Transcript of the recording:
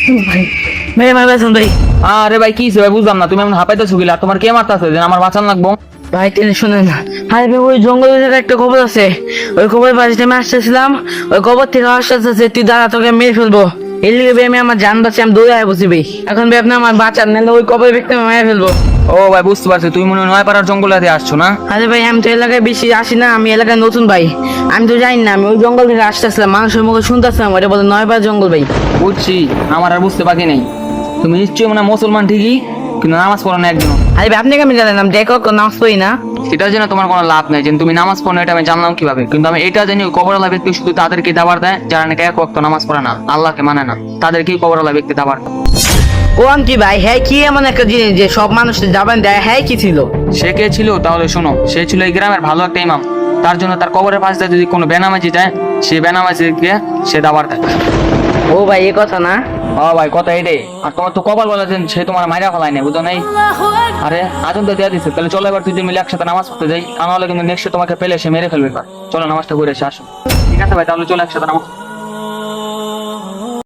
ভাই আমার বাঁচান ভাই। আরে ভাই কি ভাই বুঝলাম না, তুমি এমন হাঁপাইতেছো গিলা, তোমার কে মারতাছে যে আমার বাঁচান লাগবো? ভাই টেনে শুনেন না। আরে ভাই ওই জঙ্গলের জায়গায় একটা খবর আছে, ওই খবর বাড়িতে আমি আসতেছিলাম, ওই খবর থেকে আসতেছে তুই দাঁড়া তোকে মেরে ফেলবো। এর লিগে ভাই আমি আমার জান বাঁচি আমি দৌড়ে আয় বসি ভাই। এখন ভাই আপনি আমার বাঁচান, নাহলে ওই খবর ব্যক্তি আমি মেরে ফেলবো। ও ভাই বুঝতে পারছি, তুমি মনে হয় নয়পাড়ার জঙ্গলে দিয়ে আসছো না? আরে ভাই আমি তো এলাকায় বেশি আসি না, আমি এলাকায় নতুন ভাই, আমি তো জানি না। আমি ওই জঙ্গল থেকে আসতেছিলাম, মানুষের মুখে শুনতেছিলাম ওটা বলে 9 জঙ্গল ভাই। বুঝছি, আমার আর বুঝতে বাকি নেই। তুমি নিশ্চয়ই মানে মুসলমান ঠিকই, কিন্তু নামাজ পড়ো না একজন। আরে ভাই আপনি কেমন জানেন আমি দেখো নামাজ পড়ি না? সেটার জন্য তোমার কোনো লাভ নেই যে তুমি নামাজ পড়ো না, এটা আমি জানলাম কিভাবে? কিন্তু আমি এটা জানি কবরওয়ালা ব্যক্তি শুধু তাদেরকে দাবার দেয় যারা নাকি এক ওয়াক্ত নামাজ পড়ে না, আল্লাহকে মানে না, তাদেরকেই কবরওয়ালা ব্যক্তি দাবার দেয়। কোন কি ভাই, হ্যাঁ কি এমন একটা জিনিস যে সব মানুষ যাবেন দেয়? হ্যাঁ কি ছিল? সে কে ছিল তাহলে শোনো, সে ছিল এই গ্রামের ভালো একটা ইমাম। তার জন্য তার কবরের পাশে যদি কোনো বেনামাজি যায়, সে বেনামাজিকে সে দাবার দেয়। ও ভাই এ কথা না? ও ভাই কথা এটাই। আর তোমার তো কবর বলেছেন সে তোমার মাইরা ফেলায় নেই, বুঝো নাই? আরে আজন তো দেওয়া দিচ্ছে, তাহলে চলো এবার দুজন মিলে একসাথে নামাজ পড়তে যাই, তা নাহলে কিন্তু নেক্সট তোমাকে পেলে সে মেরে ফেলবে। চলো নামাজটা করে এসে আসো। ঠিক আছে ভাই, তাহলে চলো একসাথে নামাজ